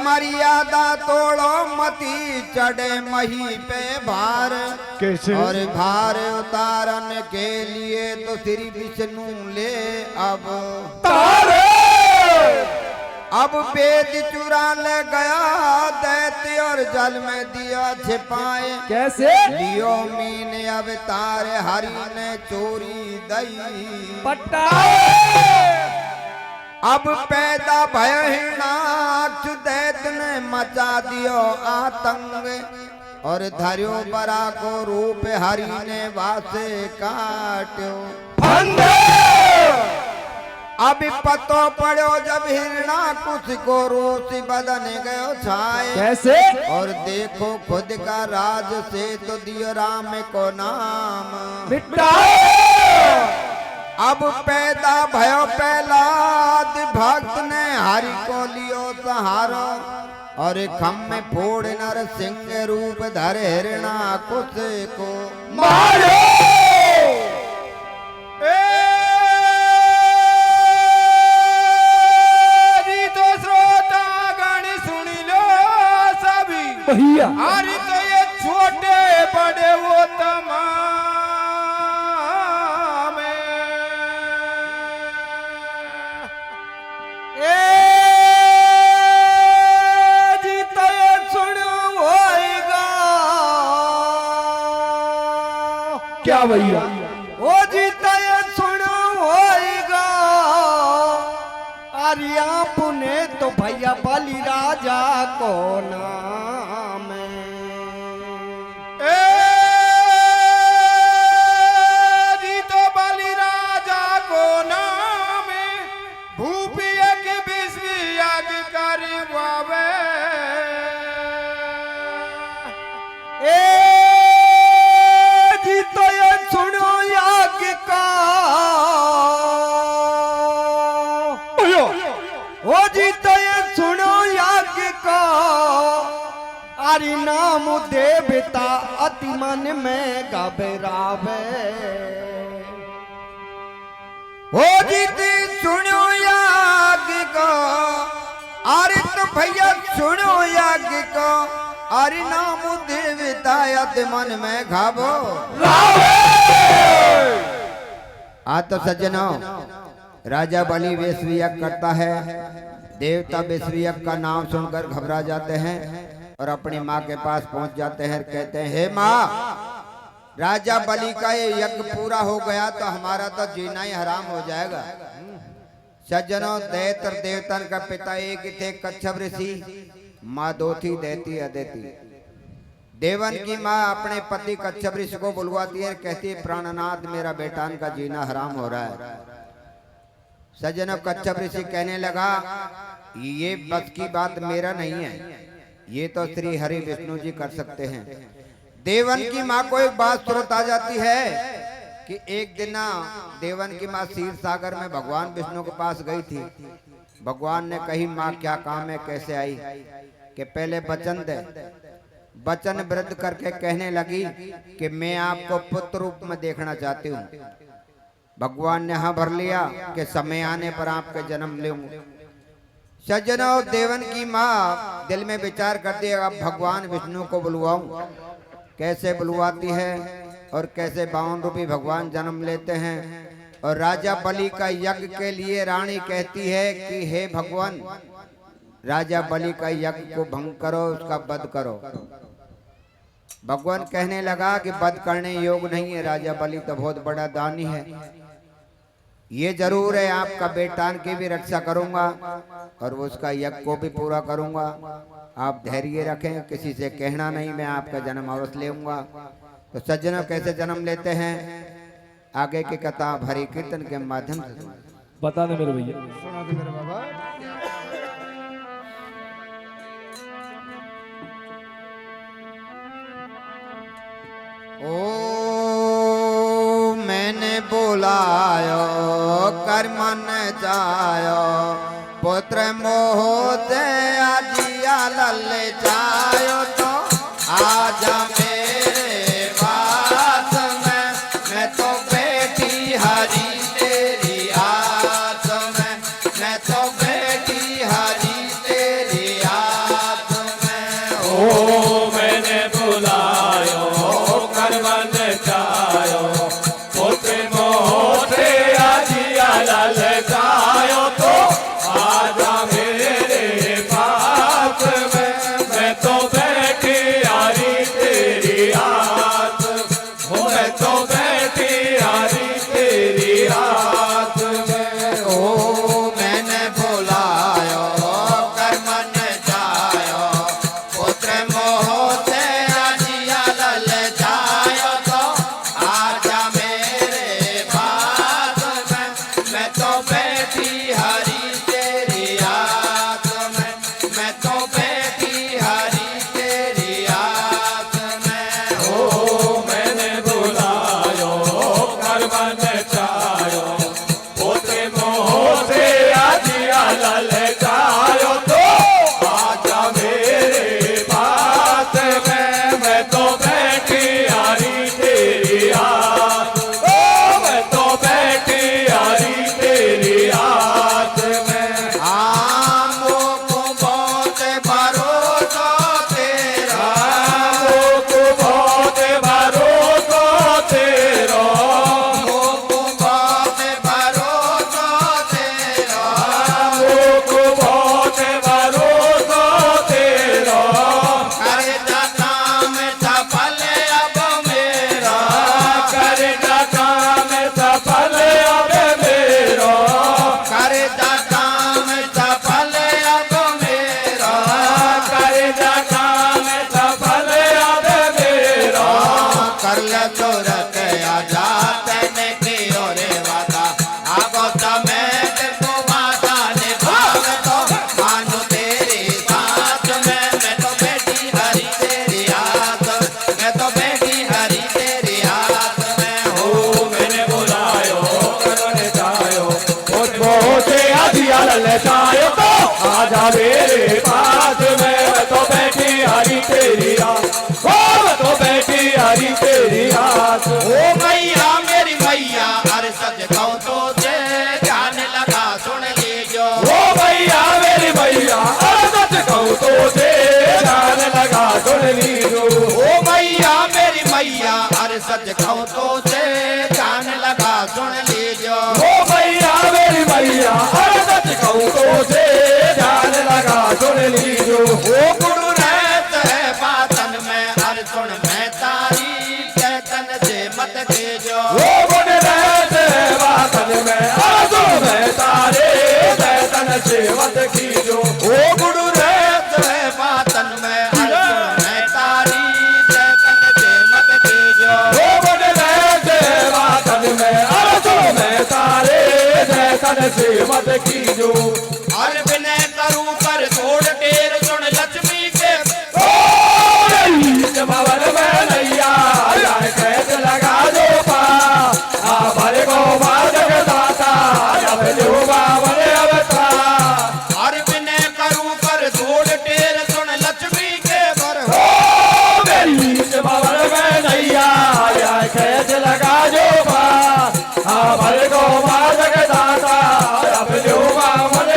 मर्यादा तोड़ो मती चढ़े मही पे भार। कैसे? और भार उतारने के लिए तो श्री विष्णु ले अब तारे। अब वेद चुरा ले गया दैत्य और जल में दिया छिपाए। कैसे? लियो मीन अवतार हरि ने चोरी दई पट्टा। अब पैदा भय हिरणाक्ष दैत्य ने मचा दियो आतंक। और धर्यो बरा को रूप हरि ने वासे काट्यो। अब पतो पड़ो जब हिरणाकुश को रोसी बदन गयो छाए। कैसे? और देखो खुद का राज से तो दियो राम को नाम। बिट्टा। अब पैदा भयो प्रहलाद भक्त ने हरि को लियो सहारो। और खम में फोड़ नर सिंह रूप धर हिरणाकुश को मारो। भैया हरि तो ये छोटे बड़े वो तमाम जी तो ये सुनो होएगा। क्या भैया? ओ जी तो ये सुनो होएगा। अरिया पुने तो भैया बलि राजा को नाम जी तो बलि राजा को नाम भूपी एक विश्व यज्ञ करवावे। जी तो ये सुनो यज्ञ का ओ जी तो ये सुनो यज्ञ को। हरि नाम देवता अति मन में घबरावे। हो जीती सुनो यज्ञ को। अरे तो भैया सुनो यज्ञ को। अरे नाम देवता अति मन में घाबो। आ तो सज्जनों राजा बलि विश्व यज्ञ करता है। देवता विश्व यज्ञ का नाम सुनकर घबरा जाते हैं और अपनी माँ के पास पहुंच जाते हैं। कहते हैं हे माँ, राजा बलि का ये यज्ञ पूरा हो गया तो हमारा तो जीना ही हराम हो जाएगा। सज्जनों दैत्य देवतन का पिता एक ही थे कच्छप ऋषि। माँ दो थी दैती अदैती। देवन की माँ अपने पति कच्छप ऋषि को बुलवाती है। कहती है प्राणनाथ मेरा बेटान का जीना हराम हो रहा है। सज्जनों कच्छप ऋषि कहने लगा ये बस की बात मेरा नहीं है, ये तो श्री हरि विष्णु जी कर सकते हैं। देवन की माँ को एक बात तुरंत आ जाती है कि एक दिन देवन की माँ क्षीर सागर में भगवान विष्णु के पास गई थी। भगवान ने कही माँ क्या काम है, कैसे आई? कि पहले वचन दे। वचन वृद्ध करके कहने लगी कि मैं आपको पुत्र रूप में देखना चाहती हूँ। भगवान ने हाँ भर लिया कि समय आने पर आपके जन्म लूंगा। सज्जनों देवन की माँ दिल में विचार करती है अब भगवान विष्णु को बुलवाऊं। कैसे बुलवाती है और कैसे बावन रूपी भगवान जन्म लेते हैं। और राजा बलि का यज्ञ के लिए रानी कहती है कि हे भगवान राजा बलि का यज्ञ को भंग करो, उसका वध करो। भगवान कहने लगा कि वध करने योग्य नहीं है, राजा बलि तो बहुत बड़ा दानी है। ये जरूर है आपका बेटान की भी रक्षा करूंगा और उसका यज्ञ को भी पूरा करूंगा। आप धैर्य रखें, किसी से कहना नहीं, मैं आपका जन्म अवश्य लेऊंगा। तो सज्जनों कैसे जन्म लेते हैं आगे की कथा हरि कीर्तन के माध्यम से बता दे मेरे भैया। सुना दे मेरे बाबा। ओ मैंने बुलायो कर मन जायो पुत्र मोह से आजिया लल जायो तो आजा मेरे पास में, मैं तो बेटी हरी तेरी आस में, मैं तो बेटी हरी तेरी आस बैठी हरी तेरी याद में, मैं तो बैठी हरी तेरी याद में हो। मैंने बुलायो कर मन चायो पोते मोह से आजिया ललचायो तो आजा मेरे पास में, मैं तो बैठी हरी तेरी याद, ओ मैं तो बैठी हरी तेरी याद में। आमों को बहुत भरोसा तेरा, को बहुत भरोसा तेरा, आमों को बहुत भरोसा तेरा, को बहुत भरोसा तेरा, कर जाता मैं सफल अब मेरा, कर जाता मैं सफल अब मेरा, कर जाता मैं सफल अब मेरा, कर जाता मैं सफल अब मेरा। कर ले तुरंत आजा तेने की ओरे वादा, आगो तमें तेको वादा निभाव तो मानो तेरी साथ में, मैं तो बैठी हरी तेरी याद, मैं तो बैठी हरी तेरी याद में हो। मैंने बुलायो करने जायो बहुत से आजिया ललचायो तो आजा मेरे पास में, मैं तो बैठी हरी तेरी याद, ओ मैं तो बैठी हरी तेरी याद। ओ मैया मेरी मैया अरे सच कहूं तो से ध्यान लगा सुन लीजो, ओ भैया मेरी भैया अरे सच कहूं तो से ध्यान लगा सुन लीजो। ओ मैया मेरी मैया अरे सच कहूं तो से ध्यान लगा सुन लीजो, ओ भैया मेरी भैया अरे सच कहूं तो से ध्यान लगा सुन लीजो। ओ गुरु रहत है बातन में अरे सुन मैं तारी कहतन से मत कीजो, वो गुण रहते वातन में आजो मैं तारे दैतन सेवत कीजो। ओ गुरु रहत है बातन में अरे सुन मैं तारी कहतन से मत कीजो, वो गुण रहते वातन में आजो मैं तारे दैतन सेवत कीजो। अरे विनय करूं कर तोड़ टेर सुन लक्ष्मी के ओ भवन में नैया जाए कैद लगा दो पा आ भले को बाजग दाता अब जो बावन अवता। अरे विनय करूं कर तोड़ टेर सुन लक्ष्मी के बर हो। ओ मेरी भवन में नैया जाए कैद लगा जो पा आ भले को बाजग दाता अब जो बावन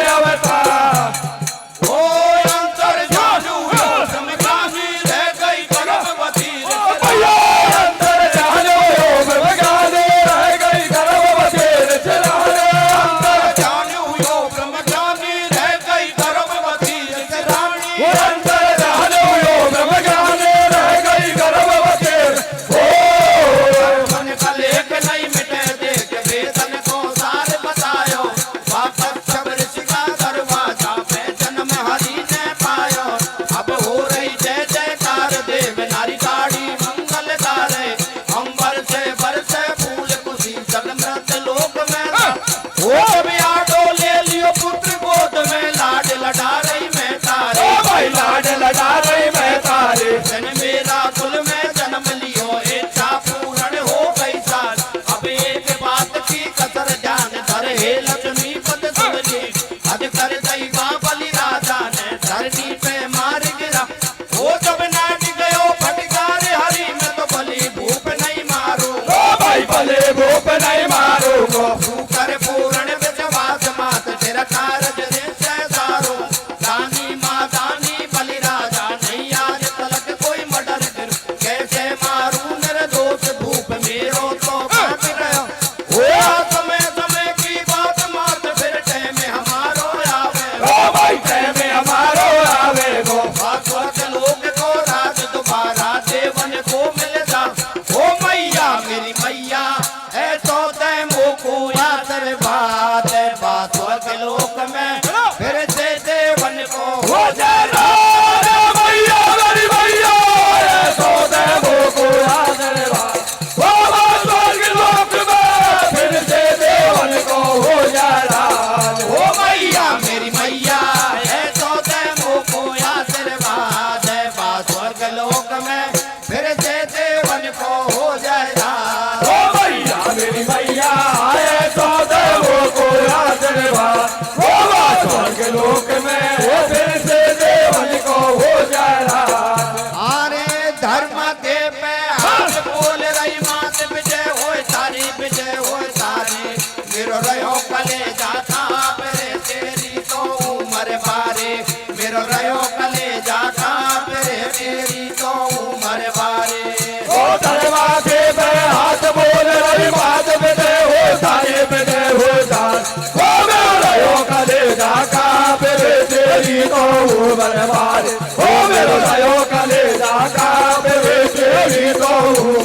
बरबारे ओ मेरो रयो कलेजा कांपे वे तेरी तो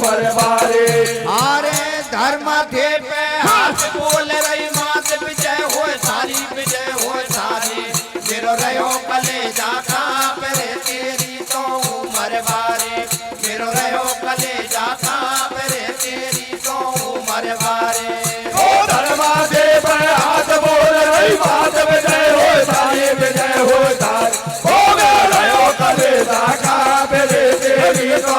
बरबारे अरे धर्म थे पे हाथ बोल रही मात विजय हो सारी विजय हो सारी मेरो रयो कलेजा कांप रे तेरी तो उमर बारे मेरो रयो कलेजा कांप रे तेरी तो उमर बारे ओ धर्मा दे पे हाथ बोल रही मात विजय हो सारी विजय हो सारी ओ मेरो रयो कलेजा कांपे रे तेरी तो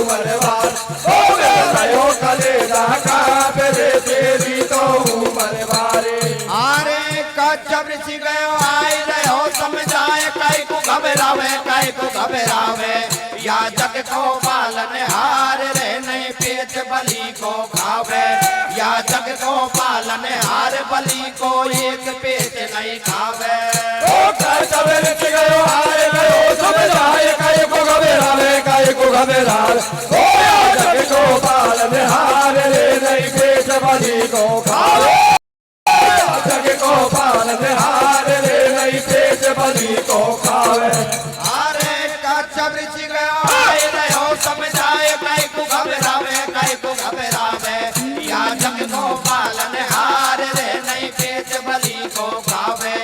बरबारे ओ मेरो रयो कलेजा कांपे रे तेरी तो बरबारे अरे कच्चब ऋषि गयो आए रहो समझाए कई को घबरावे या जग को पालन हार रे नहीं पेट बलि को खावे या जग को पालन हार बलि को एक पेट नहीं खावे ओ कच्चब ऋषि गयो आए गयो समझाए कई को घबरावे ओ या जग को पालन हार रे नहीं पेट बलि को खावे जग को पालन हार रे नहीं पेट बलि को खावे अरे कच्चब ऋषि गयो आए रहो समझाए कई को घबरावे या जग को पालन हार रे नहीं पेट बलि को खावे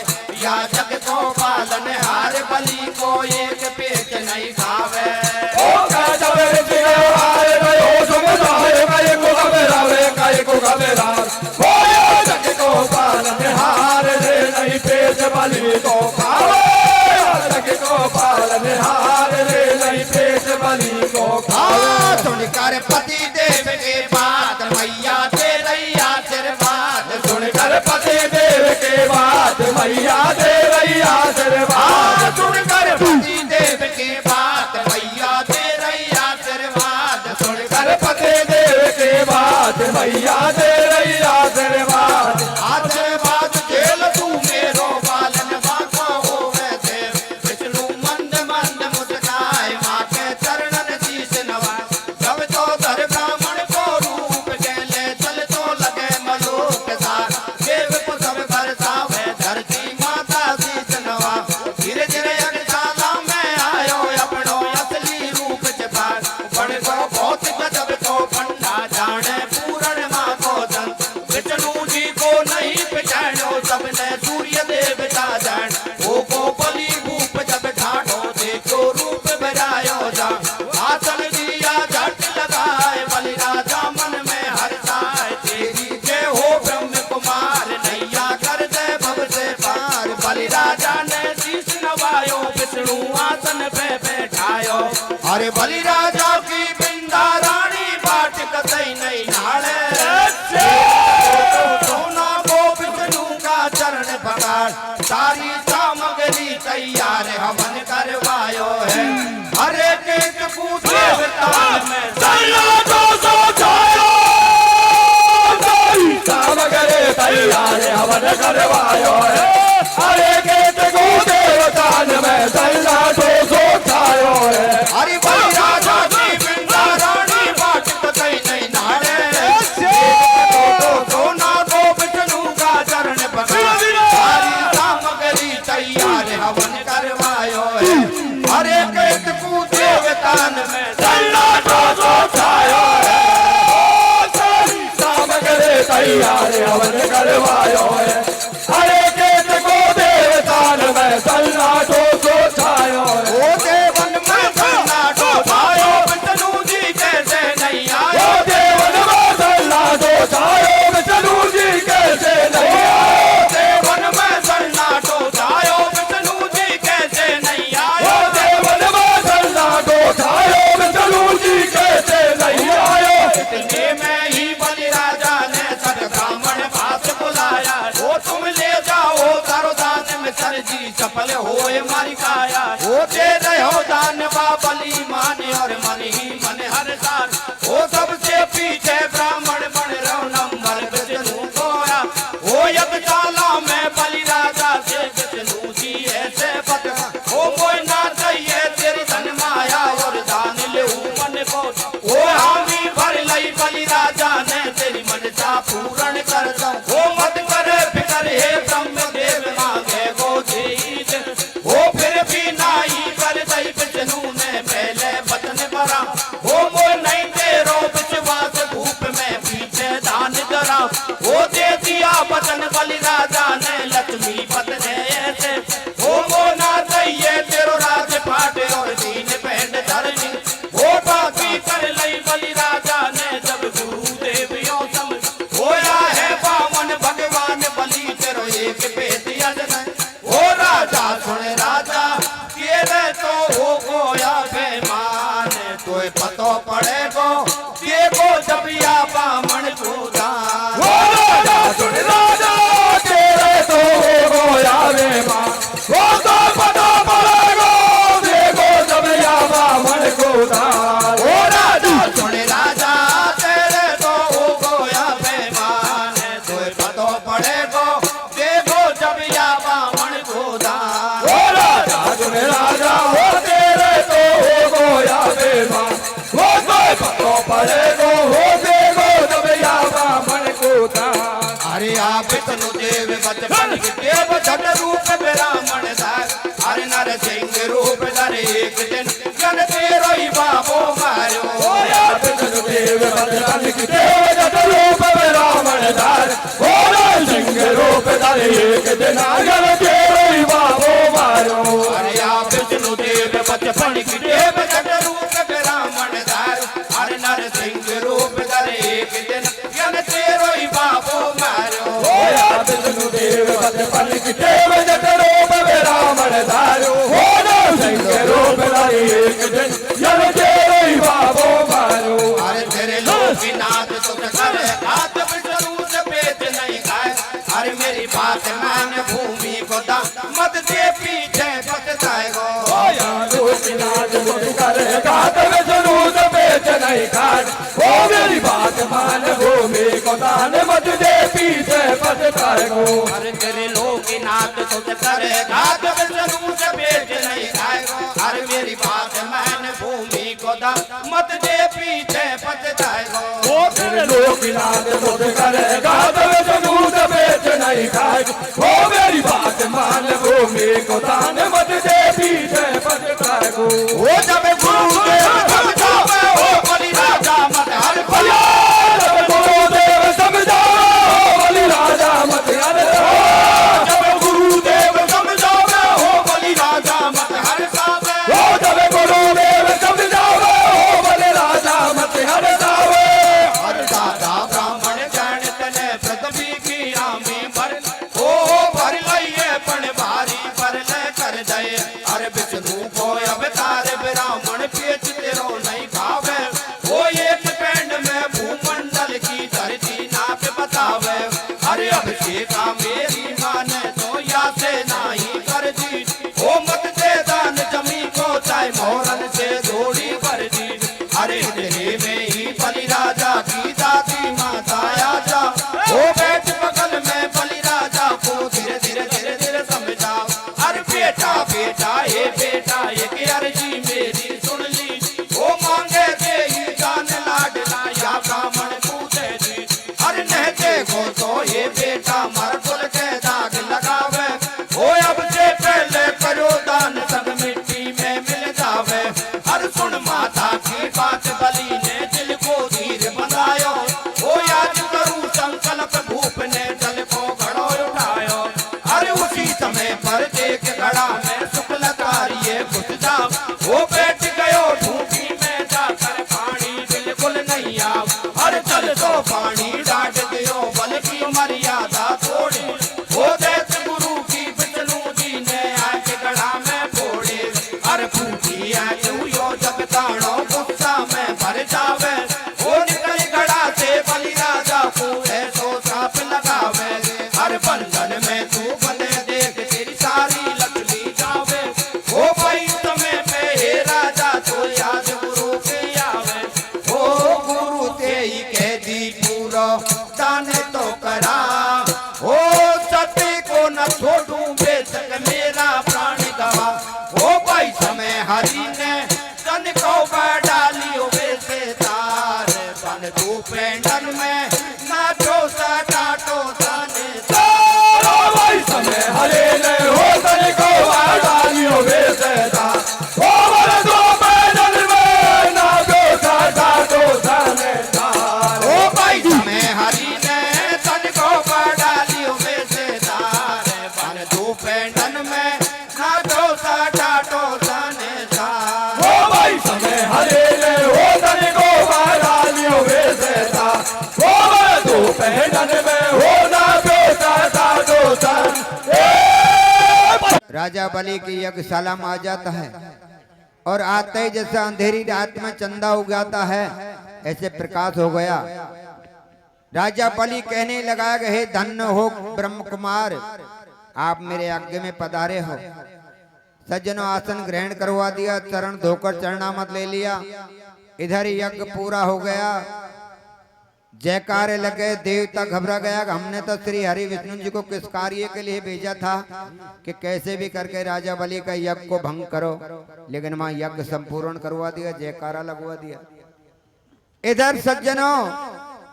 या जग को पालन हार बलि को एक पेट नहीं खावे ओ कच्चब ऋषि गयो आए गयो समझाए कई को घबरावे ओ या जग को पालन हार रे नहीं पेट बलि को खावे जग को पालन हार रे नहीं पेट बलि को खावे सुनकर पति देव के बात मैया तेरी आशीर्वाद सुनकर पति देव के बात मैया दे रही आशीर्वाद सुनकर पति देव के बात मैया तेरी आशीर्वाद सुनकर पति देव के बात मैया दे रही आशीर्वाद आशीर्वाद खेल तू मेरो पालन बाको होवे देव विष्णु मंद मंद मुस्काए माँ के चरणन शीश नवाए जब तो धर ब्राह्मण को रूप गेले चल तो लगे मलोक सार देव को सब बरसावे धरती माता शीश नवा धीरे धीरे अगशाला में आयो अपनो असली रूप छपाए बड़ को बहुत गजब को पंडा जाने पूरण माँ को दंत विष्णु जी को नहीं पहचानो सबने सूर्य देवता जान वो को बलि भूप जब ठाठो देखो रूप बजायो जा आसन दिया झट लगाए बलि राजा मन में हर्षाए तेरी जय हो ब्रह्म कुमार नैया कर दे भव से पार बलि राजा ने शीश नवायो विष्णु आसन पे बैठायो अरे बलि राजा की बिंदा रानी बाट कतई नहीं नाड़े सोना को विष्णु का चरण पकड़ सारी सामग्री तैयार हवन करवायो है हरे एक देवता में सामग्री तैयार हवन करवायो है हरे गेट को देवतान में सल्ला तो सोचायो है हरि बलि राजा की बिंदा रानी बाट कतई नहीं नाड़े सोना को विष्णु का चरण पकड़ सारी सामग्री तैयार हवन करवायो है हरे एक देवतान में सल्ला तो सोचायो है सामग्री तैयार हवन करवायो है हरे गेट को देवतान में सल्ला तो सोचायो है ओ देवन में सन्नाटो छायो विष्णु जी कैसे नहीं आयो ओ देवन में सल्ला तो छायो विष्णु जी कैसे नहीं आए देवन में सन्नाटो छायो विष्णु जी कैसे नहीं आयो ओ देवन में सल्ला तो छायो विष्णु जी कैसे नहीं आए इतने में ही बलि राजा ने सब ब्राह्मण पास बुलाया वो तुम ले जाओ करो दान में सर जी सफल होए मारी काया वो दे रहो दान बलि माने और मन ही मन हर सार वो सबसे पीछे ब्राह्मण बन रहो नंबर विष्णु गोया वो यज्ञशाला में बलि राजा से विष्णु जी ऐसे बता वो कोई ना चाहिए तेरी धन माया और दान ले मन को वो हामी भर लई बलि राजा ने तेरी मनसा पूर्ण कर दो वो मत करे फिकर हे ब्रह्म देव मांगे वो चीज वो फिर भी ना पड़ेगो देखो जब या बामण को दान। ओ राजा सुन राजा तेरे तो गोया वे मां वो तो पता पड़ेगा देखो जब या बामण को दान। ओ राजा सुन राजा तेरे तो गोया बेमान तो पतो पड़ेगो देखो जब या बामण को दान। ओ राजा सुन राजा हो तेरे तो गोया वे मां वो तो पता पड़ेगा हो देखो जब या बामण को दान। अरे आप तनु देव बचपन के देव धन रूप ब्राह्मण दास। अरे नर सिंह रूप धर एक दिन जन तेरो ही बाबो मारो। ओ याद तनु देव बचपन के देव धन रूप ब्राह्मण दास। ओ नर सिंह रूप धर एक दिन जन तेरो ही बाबो मारो। अरे आप तनु देव बचपन के देव धन रूप ब्राह्मण दास। अरे नर सिंह रूप धर एक दिन जन तेरो ही बाबो मारो। ओ याद तनु देव बचपन के देव धन रूप ब्राह्मण दास। ओ नर सिंह रूप धर एक दिन जन तेरो ही बाबो मारो। अरे तेरे लोकनाथ तुझ करे हाथ विष्णु से पेट नहीं खाए। अरे मेरी बात मान भूमि को दा मत दे पीछे पछताएगो। ओ याद लोकनाथ तुझ करे हाथ विष्णु से पेट नहीं खाए। ओ मेरी बात मान भूमि को दान मत दे पीछे पछताएगो। अरे तेरे लोकनाथ तुझ करे हाथ विष्णु से पेट नहीं खाएगो। अरे मेरी बात मान भूमि को दा मत दे पीछे पछताएगो। ओ तेरे लोकनाथ तुझ करे हाथ विष्णु से पेट नहीं खाए। ओ मेरी बात मान भूमि को दान मत दे पीछे पछताएगो। वो जब गुरुदेव समझावे हो बलि राजा मत हर भला। गुरुदेव समझाओ बलि राजा मत हर। जब गुरुदेव समझावे हो बलि राजा मत हर सावे। ओ जब गुरुदेव समझाओ बलि राजा मत हर सावे। हर दादा ब्राह्मण गणत ने पृथ्वी की आमी भर ओ भर लइए पण भारी पर ले कर दे। अरे विष्णु को अवतार ब्राह्मण पेच तेरो नहीं खावे। वो एक पेंड में भूमंडल की धरती नाप बतावे। अरे अभिषेक मेरी मान तो या से नहीं कर दी। ओ मत दे दान जमी को चाहे मोहरन से जोड़ी भर दी। अरे तेरे में ही बलि राजा की दादी माता आजा। ओ बैठ बगल में बलि राजा को धीरे धीरे धीरे धीरे समझा। अरे बेटा बेटा ये बेटा ये कि अर्जी मेरी सुन ली। ओ मांगे दे ही दान लाडला या ब्राह्मण पूछे दी। अरे नहीं देखो तो ये बेटा मरकुल के दाग लगावे। ओ अब से पहले करो दान सब मिट्टी में मिल जावे। अरे सुन माता की बात बलि ने दिल को धीर बनायो। ओ याद करूं संकल्प भूप ने जल को घड़ो उठायो। अरे उसी समय पर देख घड़ा में शुक्लकारी ये घुस जा। वो बैठ गयो ढूंढी में जाकर पानी बिल्कुल नहीं आओ। अरे चल तो पानी डाट दियो बल की मर्यादा थोड़ी। वो देख गुरु की विष्णु जी ने आके घड़ा में फोड़े। अरे पूछी यो जब ताड़ो गुस्सा में भर जावे। वो निकल घड़ा से बलि राजा को ऐसो साप लगावे। अरे बंधन में तू बने देख तेरी सारी लक्ष्मी जावे। ओ भाई समय पे हे राजा तो याद गुरु के आवे। ओ गुरु ते ही कह दी पूरा दान तो करा। ओ सत्य को न छोड़ूं बेशक मेरा प्राण गवा। ओ भाई समय हरि ने तन को डालियो वैसे तार। बन तू पेंडन में नाचो सा काटो ताने तारो भाई समय हरे ने हो तन को डालियो वैसे तार। ओ वर दो पैदल में ना दो सा दो साने तार। ओ भाई समय हरि ने तन को डालियो वैसे तार। बन तू पेंडन में नाचो सा काटो ताने तार। ओ भाई समय हरे ने हो तन को डालियो वैसे तार। ओ वर दो पैदल में हो ना दो सा राजा बलि की यज्ञशाला में आ जाता है और आते ही जैसे अंधेरी रात में चंदा उगाता है ऐसे प्रकाश हो गया। राजा बलि कहने लगा कि हे धन्य हो ब्रह्म कुमार, आप मेरे आज्ञा में पधारे हो। सज्जनों आसन ग्रहण करवा दिया, चरण धोकर चरणामत ले लिया। इधर यज्ञ पूरा हो गया, जयकारे लगे, देवता घबरा गया। हमने तो श्री हरि विष्णु जी को किस कार्य के लिए भेजा था कि कैसे भी करके राजा बलि का यज्ञ को भंग करो, लेकिन वहां यज्ञ संपूर्ण करवा दिया, जयकारा लगवा दिया। इधर सज्जनों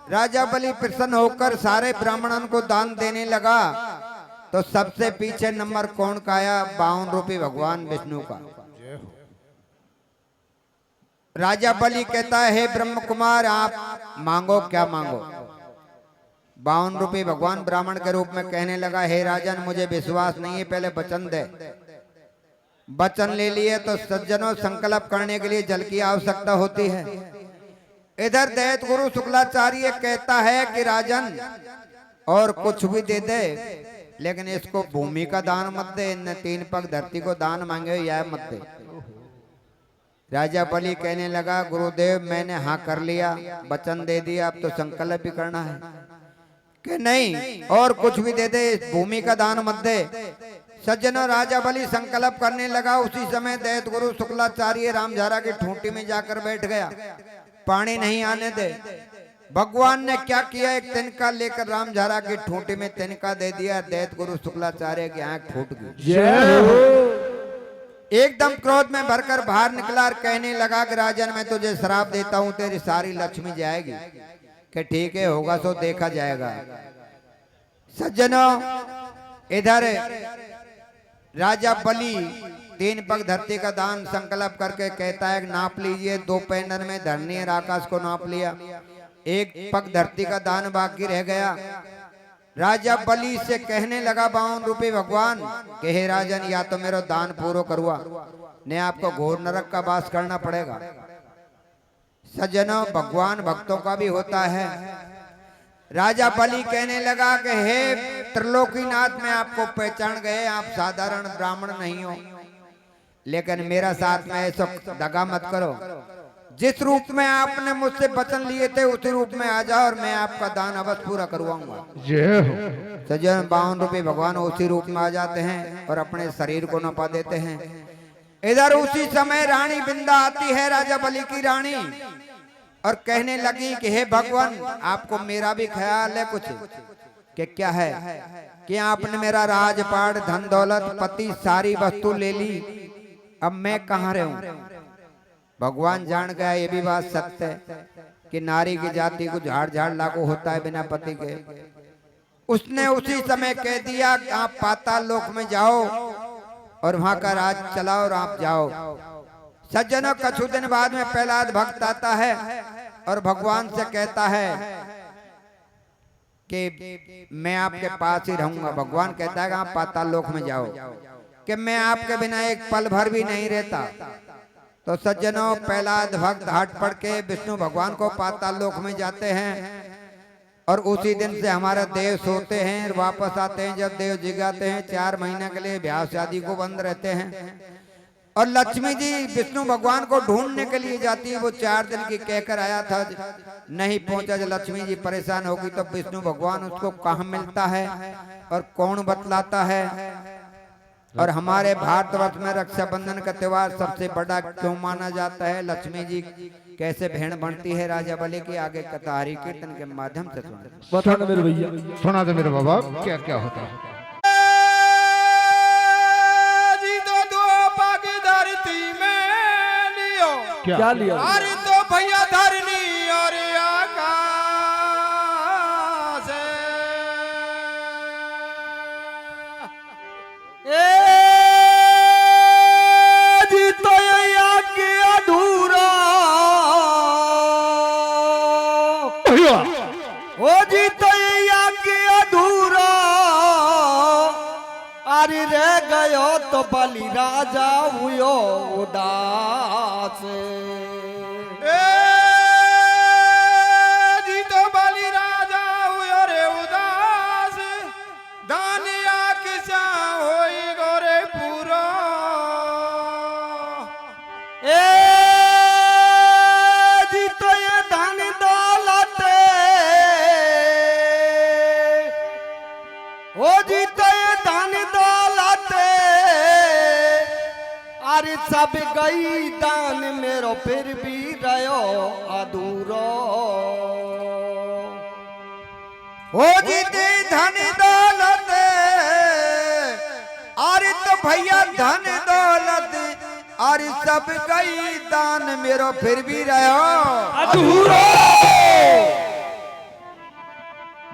राजा बलि प्रसन्न होकर सारे ब्राह्मणों को दान देने लगा, तो सबसे पीछे नंबर कौन का आया? 52 रूपी भगवान विष्णु का। राजा बलि कहता है हे ब्रह्म कुमार, आप मांगो, क्या मांगो? 52 रूपी भगवान ब्राह्मण के रूप में कहने लगा, हे राजन मुझे विश्वास नहीं है, पहले वचन दे। वचन ले लिए तो सज्जनों संकल्प करने के लिए जल की आवश्यकता होती है। इधर दैत गुरु शुक्लाचार्य कहता है कि राजन और कुछ भी दे दे, लेकिन इसको भूमि का दान मत दे, इन 3 पग धरती को दान मांगे यह मत दे। राजा बलि कहने लगा गुरुदेव मैंने हाँ कर लिया, वचन दे दिया, अब तो संकल्प भी करना है कि नहीं और कुछ भी दे दे, भूमि का दान मत दे। सज्जनों राजा बलि संकल्प करने लगा, उसी समय दैत गुरु शुक्लाचार्य रामझारा की ठूंठी में जाकर बैठ गया, पानी नहीं आने दे। भगवान ने क्या किया, एक तिनका लेकर रामझारा की ठूंठी में तिनका दे दिया, दैत गुरु शुक्लाचार्य की आंख फूट गई। एकदम क्रोध में भरकर बाहर निकला और कहने लगा कि राजन मैं तुझे श्राप देता हूं, तेरी सारी लक्ष्मी जाएगी। कि ठीक है, होगा सो देखा जाएगा। सज्जनों इधर राजा बलि 3 पग धरती का दान संकल्प करके कहता है नाप लीजिए। 2 पैंदन में धरनी और आकाश को नाप लिया, 1 पग धरती का दान बाकी रह गया। राजा बलि से कहने लगा 52 रूपी भगवान कि हे राजन या तो मेरा दान पूरा करवा, ने आपको घोर नरक का वास करना पड़ेगा। सज्जनों भगवान भक्तों का भी होता है। राजा बलि कहने लगा कि हे त्रिलोकीनाथ मैं आपको पहचान गए, आप साधारण ब्राह्मण नहीं हो, लेकिन मेरा साथ में ऐसा दगा मत करो। जिस रूप में आपने मुझसे वचन लिए थे उसी रूप में आ जाओ और मैं आपका दान अवश्य पूरा करवाऊंगा। सज्जन 52 रूपी भगवान उसी रूप में आ जाते हैं और अपने शरीर को नपा देते हैं। इधर उसी समय रानी बिंदा आती है, राजा बलि की रानी, और कहने लगी कि हे भगवान आपको मेरा भी ख्याल है कुछ? कि क्या है? कि आपने मेरा राजपाट धन दौलत पति सारी वस्तु ले ली, अब मैं कहाँ रहूं? भगवान जान गया ये भी बात सत्य है कि नारी की जाति को झाड़ झाड़ लागू होता है बिना पति के। उसने उसी समय कह दिया आप पाताल लोक में जाओ और वहां का राज चलाओ और आप जाओ। सज्जनों कुछ दिन बाद में प्रहलाद भक्त आता है और भगवान से कहता है कि मैं आपके पास ही रहूंगा। भगवान कहता है आप पाताल लोक में जाओ, कि मैं आपके बिना एक पल भर भी नहीं रहता। तो सज्जनों प्रहलाद भक्त हट पड़ के विष्णु भगवान को पाताल लोक में जाते हैं और उसी दिन से हमारे देव सोते हैं और वापस आते हैं। जब देव जिगाते हैं 4 महीने के लिए ब्याह शादी को बंद रहते हैं और लक्ष्मी जी विष्णु भगवान को ढूंढने के लिए जाती है। वो 4 दिन की कहकर आया था, नहीं पहुंचा। जब लक्ष्मी जी परेशान होगी तो विष्णु भगवान उसको कहाँ मिलता है और कौन बतलाता है। और हमारे भारतवर्ष में रक्षाबंधन का त्योहार सबसे बड़ा क्यों माना जाता है? लक्ष्मी जी कैसे बहन बनती है राजा बलि की, आगे कथा हरि कीर्तन के माध्यम से बताना मेरे भैया, सुना दे मेरे बाबा क्या क्या होता है। जी तो 2 पग धरती में लियो, क्या लिया? अरे तो भैया धरनी और आकाश जी तो आगे अधूरा ओ जी तो आगे अधूरा अरे रह गयो तो बलि राजा हुयो उदास। जी तो बलि राजा हुयो रे उदास, दानिया किसा होई गोरे पूरा। अरे सब गई दान मेरो फिर भी रहो अधूरो। हो जीते धन दौलत, अरे तो भैया धन दौलत, अरे सब गई दान मेरो फिर भी रहो अधूरो।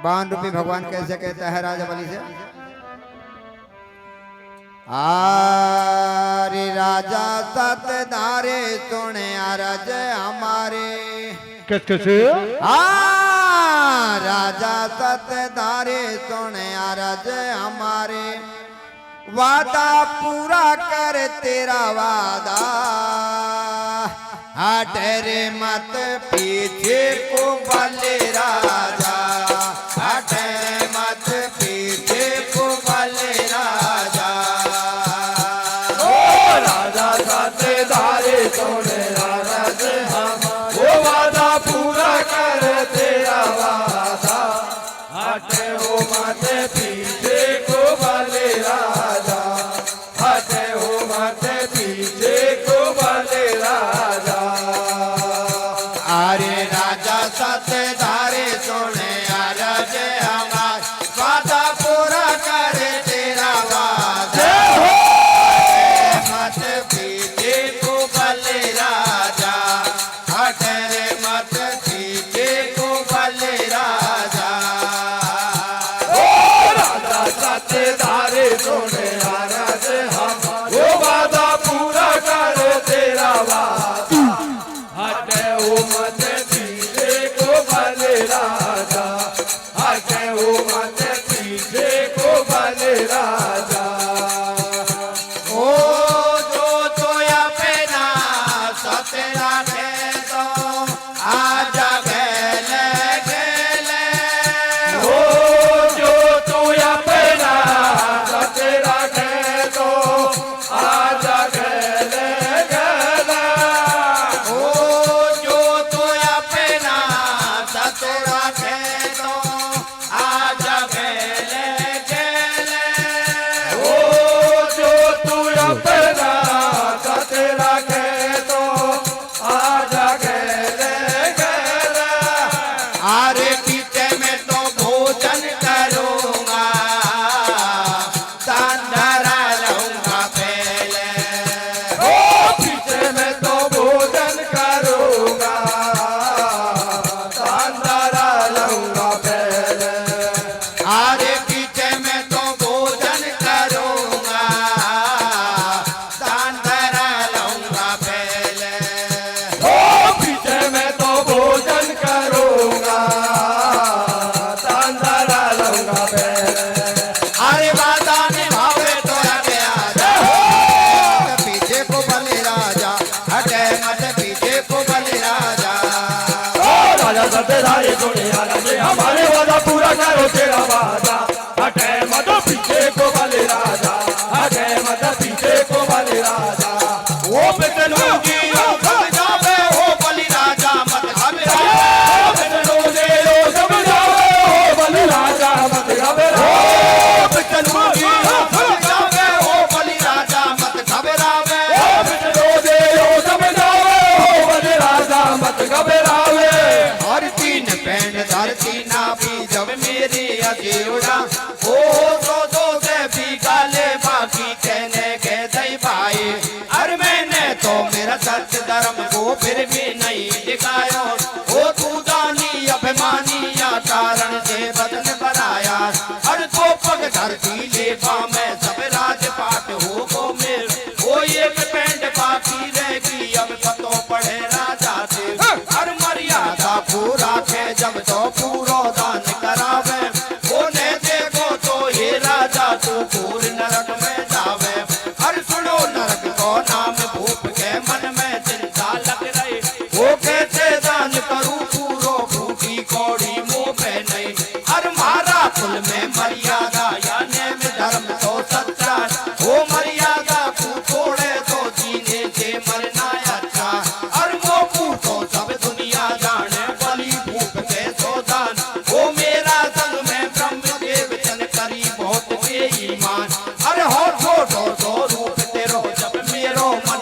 बान रूपी भगवान कैसे कहता है राजा बलि से? आरे राजा सत धारे सुने अरज हमारे। कैसे? राजा सत धारे सुने अरज हमारे, वादा पूरा कर तेरा वादा, हटरे मत पीछे को बले राजा, हटरे मत पीछे को बले राजा। राजा साथे धारे सोने अरज हमारे, वो वादा पूरा कर तेरा वादा, हटे हो मत पीछे को बले राजा, हटे हो मत पीछे को बले राजा। अरे राजा सत धारे सोने अरज हमार, वादा पूरा कर तेरा वादा, मत पीछे को बले राजा, हटरे मत पीछे को बले राजा। राजा साथे धारे सोने अरज हमारे, वो वादा पूरा कर तेरा वादा, हटे हो मत पीछे को बले राजा, हटे हो मत पीछे को बले राजा। ओ जो तोया पेना सतेरा के तो आजा गेले गेले, हो जो तू अपना सतेरा के तो आजा गले गला, ओ जो तोया पेना सतेरा के तो आजा गेले गेले, हो जो तू अपना सतेरा के तो आजा गले गला। आरे पीछे में तो भोजन करूंगा, तांडरा लूंगा पहले, ओ पीछे में तो भोजन करूंगा, तांडरा लूंगा पहले। आरे पीछे में तो भोजन करूंगा, तांडरा लूंगा पहले। ओ पीछे में तो भोजन करूंगा, तांडरा लूंगा पहले। अरे वादा निभावे तो आगे आजा, पीछे को बले राजा, हटे मत पीछे को बले राजा। ओ राजा सतेधारे सोने अरज हमारे, वादा पूरा करो तेरा वादा, हटे मत पीछे को बले राजा, हटे मत पीछे को बले राजा। वो बेटनोगी सब जावे हो बलि राजा मत घबरा, बेटनोगे लो सब जावे हो बलि राजा मत घबरा, बेटनोगी सब जावे हो बलि राजा मत घबरावे। बेटनोगे लो सब जावे हो बलि राजा मत घबरावे। हर तीन पैंड धरती नापी जब मेरी अजीड़ा, ओ दो से भी गाले बाकी कहने के दई भाई। अरे मैंने तो मेरा सत्य धर्म को फिर भी नहीं दिखाया, ओ तू दानी अभिमानी या कारण से बदन बनाया। हर तो पग धरती लेपा में सब राजपाट हो गो मेर, वो एक पैंड बाकी रहेगी अब पतो पढ़े राजा से। हर मर्यादा पूरा थे जब तो पूरा दान करावे, ओने देखो तो ये राजा तू पूर नरक में जावे। हर सुनो नरक को नाम भूप के मन में चिंता लग रही, वो कैसे दान करूं पूरो फूटी कौड़ी मुंह पे नहीं। हर मारा कुल में मर्यादा या नेम धर्म तो सच्चा, वो मर्यादा को तोड़े तो जीने से मरना अच्छा। हर मोकू तो सब दुनिया जाने बलि भूप के सोदान, वो मेरा संग में ब्रह्म के वचन करी बहुत के ईमान। अरे हो छोटो तो रूप तेरो जब मेरो मन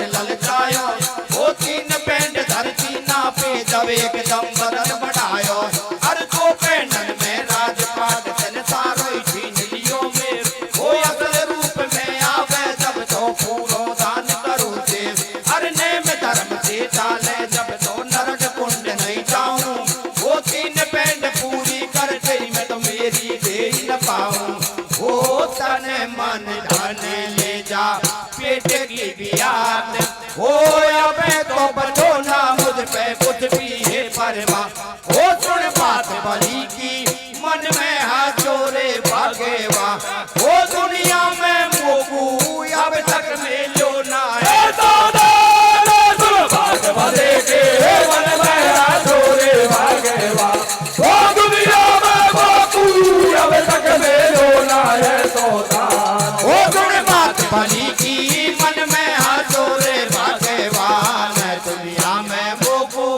बलि की मन में आसो रे भाग्यवान दुनिया में मोको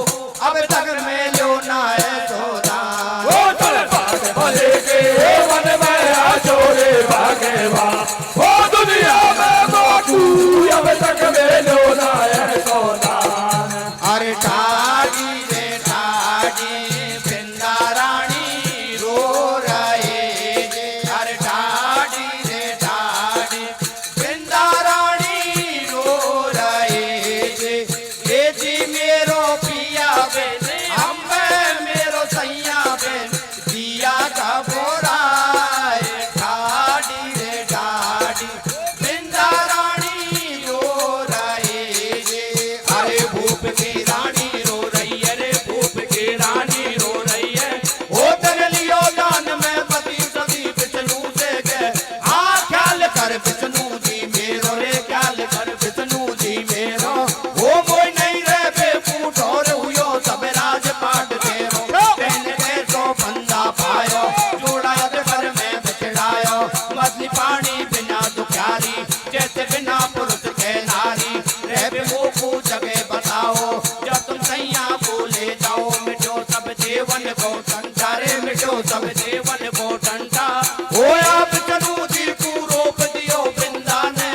अब तक में लो ना है सौदा ओ चल बात भले के मन में आजो रे भाग्यवान ओ दुनिया में मोकू अब तक मेलो ना है सौदा अरे ठाडी रे ठाडी वृंदा रानी रो रहे जे अरे ठाडी रे ठाडी वृंदा रानी रो रहे जे ये जी मेरो पिया बेन अम्बे मेरो सैया बेन दिया का बोरा ठाडी रे ठाडी वृंदा रानी रो रहे जे अरे भूप की रानी रो रही है रे भूप की रानी रो रही है ओ तन लियो दान में पति सदी विष्णु से गए हाँ ख्याल कर विष्णु जी मेरो रे ख्याल कर विष्णु जी मेरो वो मोई नहीं रे बेफूट और हुयो सब राजपाट तेरो पहन के सो बंदा पायो जोड़ा पर में बिछड़ायो मछली पानी बिना दुख्यारी जैसे बिना पुरुष के नारी रे वो को जगह बताओ जब तुम सैया को ले जाओ मिटो सब देवन को टंटा रे मिटो सब देवन को टंटा हो आप चलू जी को रोप दियो वृंदा ने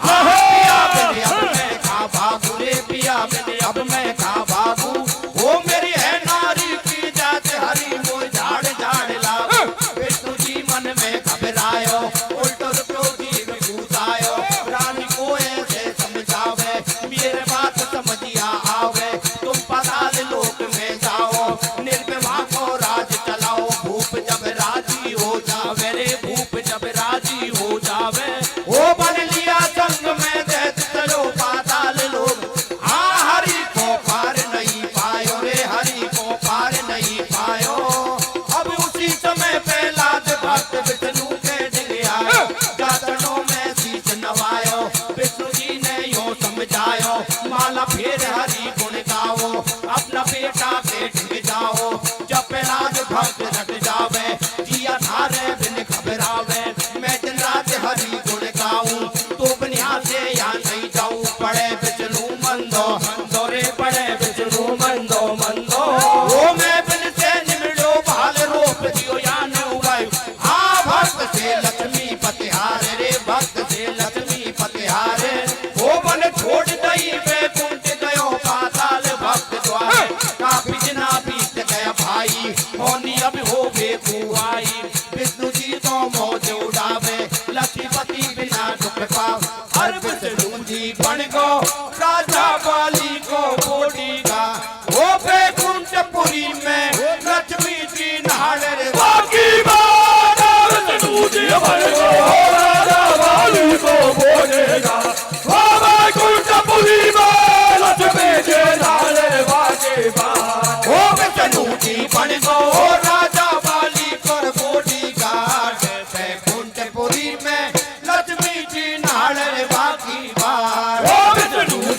पिया बिन अब मैं खा भागू रे पिया बिन अब मैं खा भागू वो मेरी है नारी की जात हरी मोय झाड़ झाड़ लाओ विष्णु जी मन में घबरायो उल्टो क्रोधी में घुसायो रानी को ऐसे समझावे मेरे बात समझिया आवे तुम पताल लोक में जाओ निर्विवाह को राज चलाओ भूप जब राजी हो जावे रे भूप जब राजी हो जावे वो बन लिया संग में दैत चलो पाताल लोग हाँ हरि को पार नहीं पायो रे हरि को पार नहीं पायो अब उसी समय प्रहलाद भक्त विष्णु के डिग आयो जातनों में शीश नवायो विष्णु जी ने यो समझायो माला फिर हरि गुण गाओ अपना बेटा के डिग जाओ जब प्रहलाद भक्त रट जावे जिया धारे बिन घबरावे मैं दिन रात हरि गुण गाऊं तो बनिया से या नहीं जाऊं पड़े विष्णु मंदो मंदो रे पड़े विष्णु मंदो मंदो वो मैं बिन से निमड़ो भाल रोप दियो या न उगायो हाँ भक्त से लक्ष्मी पतिहार रे भक्त से लक्ष्मी पतिहार वो बन छोड़ दई वैकुंठ गयो पाताल भक्त द्वार काफी दिना बीत गया भाई होनी अब हो बेकुआई विष्णु जी तो मौज उड़ावे लक्ष्मीपति बिना दुख पाव हर विष्णु जी बन गो राजा बाली को बोली का वो बैकुंठपुरी में लक्ष्मी जी नहाड़े रे बाकी बात विष्णु जी बन गो राजा वाली को बोलेगा ओ वैकुंठपुरी में लक्ष्मी जी नाले बाकी बात वो विष्णु जी बन गो राजा बाली पर बोली घाट बैकुंठपुरी में लक्ष्मी जी नहाड़े रे बाकी बार ओ विष्णु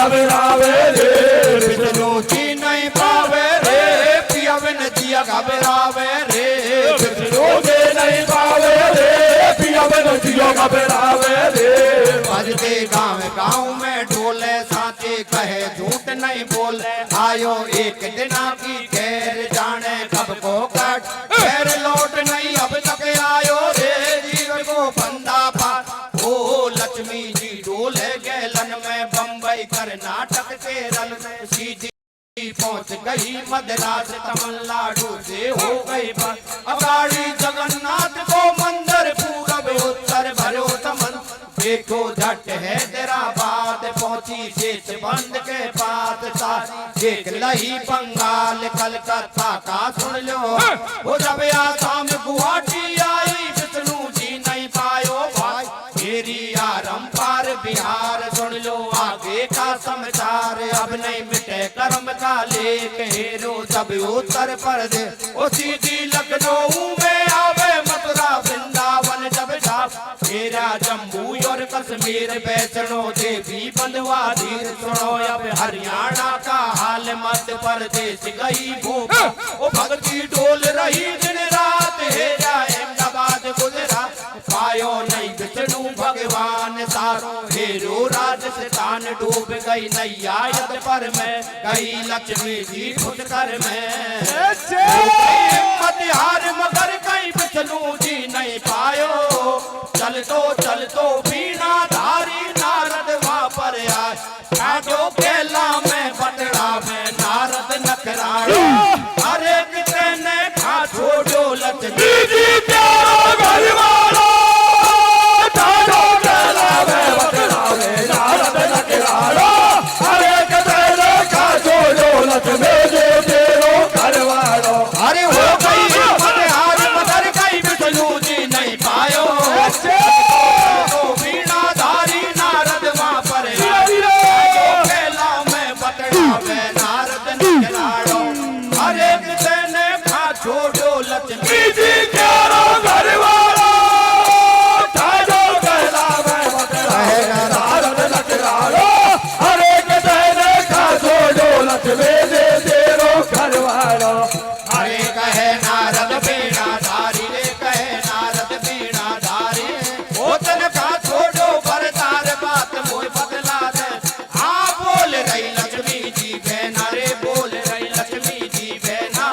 घबरावे रे विष्णु जी नहीं पावे रे पिया बिन जिया घबरावे रे विष्णु जी नहीं पावे रे पिया बिन जिया घबरावे रे बजते गाँव गाँव में ढोले साचे कहे झूठ नहीं बोले आयो एक दिना की खैर जाने कब को कट खैर लौट नहीं अब तक आयो रे जीव को बंदा पार ओ लक्ष्मी जी ढोले गैलन में बम्बई कर्नाटक केरल में सीधी पहुंच गई मद्रास तमिलनाडु से हो गई बात अगाड़ी जगन्नाथ को मंदिर पूरब उत्तर भरो समन देखो झट हैदराबाद पहुंची शेष बंद के पास देख लही बंगाल कलकत्ता का सुन लो वो जब आसाम गुवाहाटी आई विष्णु जी नहीं पायो भाई मेरी आरम पार बिहार सुन लो आगे का समाचार अब नहीं मिटे कर्म का लेख हेरो जब उत्तर प्रदेश ओ सीधी लखनऊ में आवे मथुरा वृंदावन जब जा मेरा जम्मू और कश्मीर वैष्णो देवी बंधवा धीर सुनो अब हरियाणा का हाल मध्य प्रदेश गई भूख ओ भक्ति डोल रही दिन रात हेरा अहमदाबाद गुजरात पायो नहीं विष्णु भगवान सारो हेरो राजस्थान डूब गई नैया यद पर में गई लक्ष्मी जी फुटकर में हिम्मत मगर कहीं विष्णु जी नहीं पायो चल तो बीना धारी नारद वहाँ पर आए काटो केला में बटड़ा में नारद नखराए अरे कितने खा छोड़ो लक्ष्मी जी प्यारो घरवालो काटो केला में बटड़ा में नारद नखराए अरे कितने खा छोड़ो लक्ष्मी जी प्यारो घरवालो अरे हो गई मदहार मदर गई विष्णु जी नहीं पायो तो बीना धारी नारद वहाँ पर खेला में बटड़ा में नारद निकलाड़ो अरे कितने खा छोड़ो लक्ष्मी जी प्यारो घरवालो काटो केला में बटड़ा में नारद नखराए अरे कितने खा छोड़ो लक्ष्मी जी प्यारो घरवालो अरे कहे नारद बीणा धारी रे कहे नारद बीणा धारी ओ तन का छोड़ो भरतार बात मोय बदला दे हाँ बोल रही लक्ष्मी जी बहना रे बोल रही लक्ष्मी जी बहना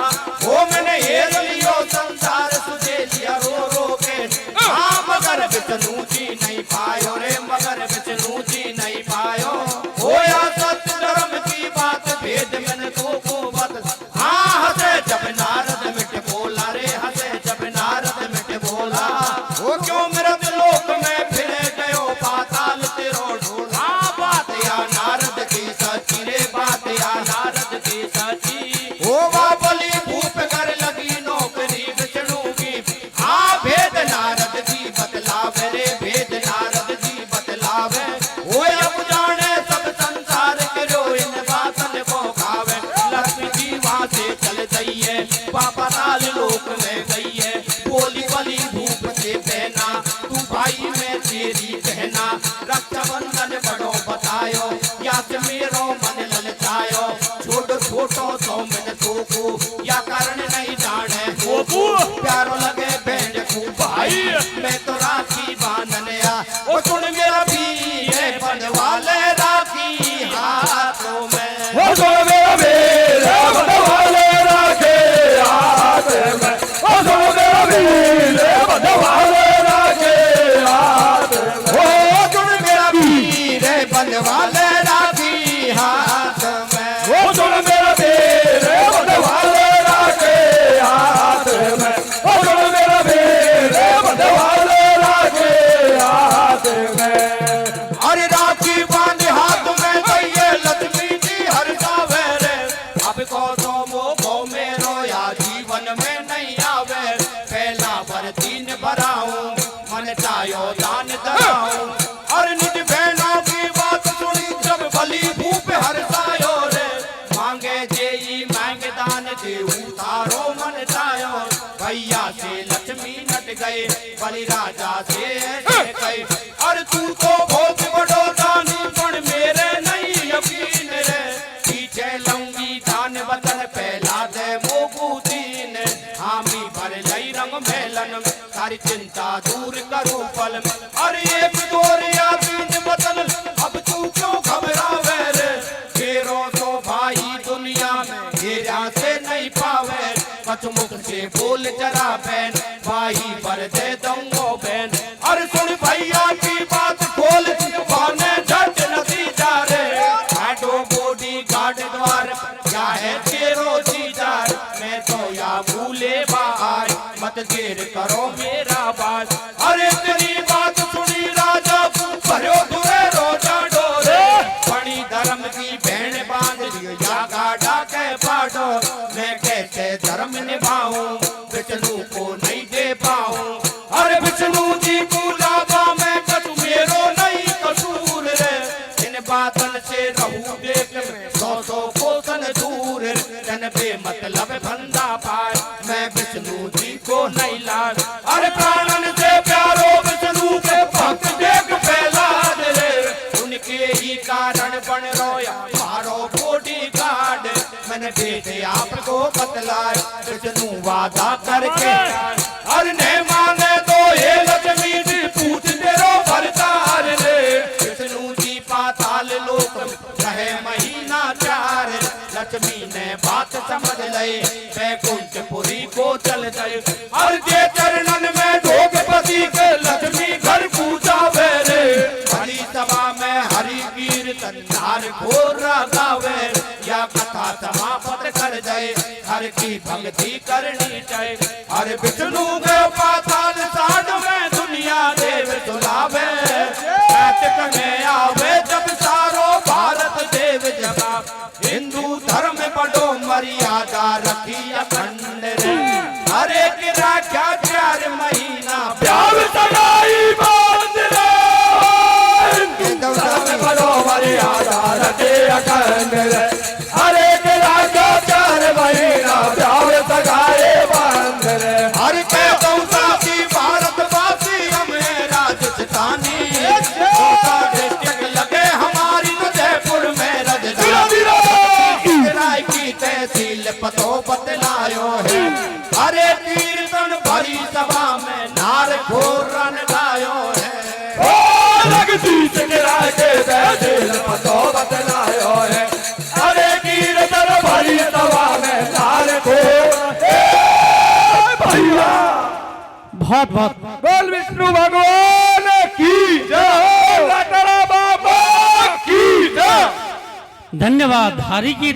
ओ मैंने ये लियो संसार तुझे लिया रो रो के हाँ मगर विष्णु जी नहीं पायो रे मगर विष्णु जी नहीं पायो होया सत्य धर्म की बात भेद मैंने को बत हाँ हंसे जब नारद मिट बोला रे हंसे जब नारद मिट बोला वो क्यों मृत लोक में फिरे गयो पाताल तेरो ढोला हाँ बात या नारद की सच्ची रे बात या नारद की सच्ची ओ बलि भूप कर लगी नौकरी विष्णु की हाँ भेद नारद जी बतलावे रे भेद नारद जी बतलावे वो अब जाने सब संसार करो इन बातन को खावे लक्ष्मी जी वहाँ से चल गई है पापा ताल लोक में गई है बोली बलि भूप से बहना तू भाई में तेरी कहना रक्षाबंधन बड़ो बतायो या से मेरो मन ललचायो छोटो छोटो सौ मन को या कारण नहीं जाने वो प्यारो लगे बहन को भाई मैं तो राखी बांधने आ वो सुन मेरा भी है बनवाले राखी हाथों में वो सुन मेरा वीर बनवाले राखे हाथ में वो सुन मेरा वीर बनवाले राखे हाथ में वो सुन मेरा वीर बनवाले राखी हाथ में वो सुन मेरा वीर बनवाले राखे हाथ में वो सुन मेरा वीर बनवाले राखे हाथ में अरे राखी बांध हाथ में गई लक्ष्मी जी हर सावे रे अब को तो मोह मेरो या जीवन में नहीं आवे पहला पर तीन भराऊं मन चायो दान दराऊं और निज बहनों की बात सुनी जब बलि भूप हर सायो रे मांगे जेई मांगे दान दे उतारो मन चायो भैया से लक्ष्मी नट गए बलि राजा से गए और तू तो बहुत बड़ो दानी पण मेरे नहीं यकीन बदन फैला दे मोगू दीन हामी भर लई रंग मेलन सारी चिंता दूर करो पल अरे एक दौर या तीन बदन अब तू क्यों घबरावे रे तेरो तो भाई दुनिया में हेरा से नहीं पावे पचमुख से बोल जरा बहन भाई पर दे दूंगो बहन अरे सुन भैया की बात खोल पाने झट नदी जा रे आडो बॉडी गार्ड द्वार क्या है तेरो जीदार मैं तो या भूले बाहर मत देर करो मेरा बात अरे तेरी बात सुनी राजा भरो धुरे रोजा डोरे बड़ी धर्म की बहन बांध दिया गाड़ा के पाटो मैं कैसे धर्म निभाऊं विष्णु को नहीं दे पाऊं अरे विष्णु जी को लावा मैं कछु मेरो नहीं कसूर रे इन बातन से रहूं देख में सौ कोसन दूर जन बे मतलब बंदा पार मैं विष्णु जी को नहीं लाज अरे प्राणन से प्यारो विष्णु के भक्त देख फैला रे उनके ही कारण बन रोया मारो बॉडी गार्ड मैंने भेजे आपको बतलाए विष्णु वादा करके अरे ने माने तो ये लक्ष्मी जी पूछ तेरो भरतार रे विष्णु जी पाताल लोक रहे महीना चार लक्ष्मी ने बात समझ लई वैकुंठपुरी को चल गए और जे चरणन में ढोकपति के लक्ष्मी घर पूजा रे हरि सभा में हरि कीर्तन नार घोर गावे या कथा समाप्त कर जाए हर की भक्ति करनी चाहिए हर विष्णु के पाताल साध में दुनिया देव सुलावे में आवे जब सारो भारत देव जगा हिंदू धर्म पढ़ो मर्यादा रखी अखंड रे हरे की राख्या 4 महीना प्यार सगाई बांध रे धर्म पढ़ो मर्यादा रखी अखंड रे हरे की राख्या 4 महीना प्यार सगाई बांध रे हर के दौसा की भारतवासी हमें राजस्थानी लगे हमारी तो जयपुर में राजधानी राय की तहसील पतो बतलायो है अरे कीर्तन भरी सभा में नार घोर रन गायो है राय के तहसील पतो बतलायो है अरे कीर्तन भरी सभा में नार घोर भैया बहुत बहुत बोल विष्णु भगवान की जय बाबा की जय धन्यवाद। हरि की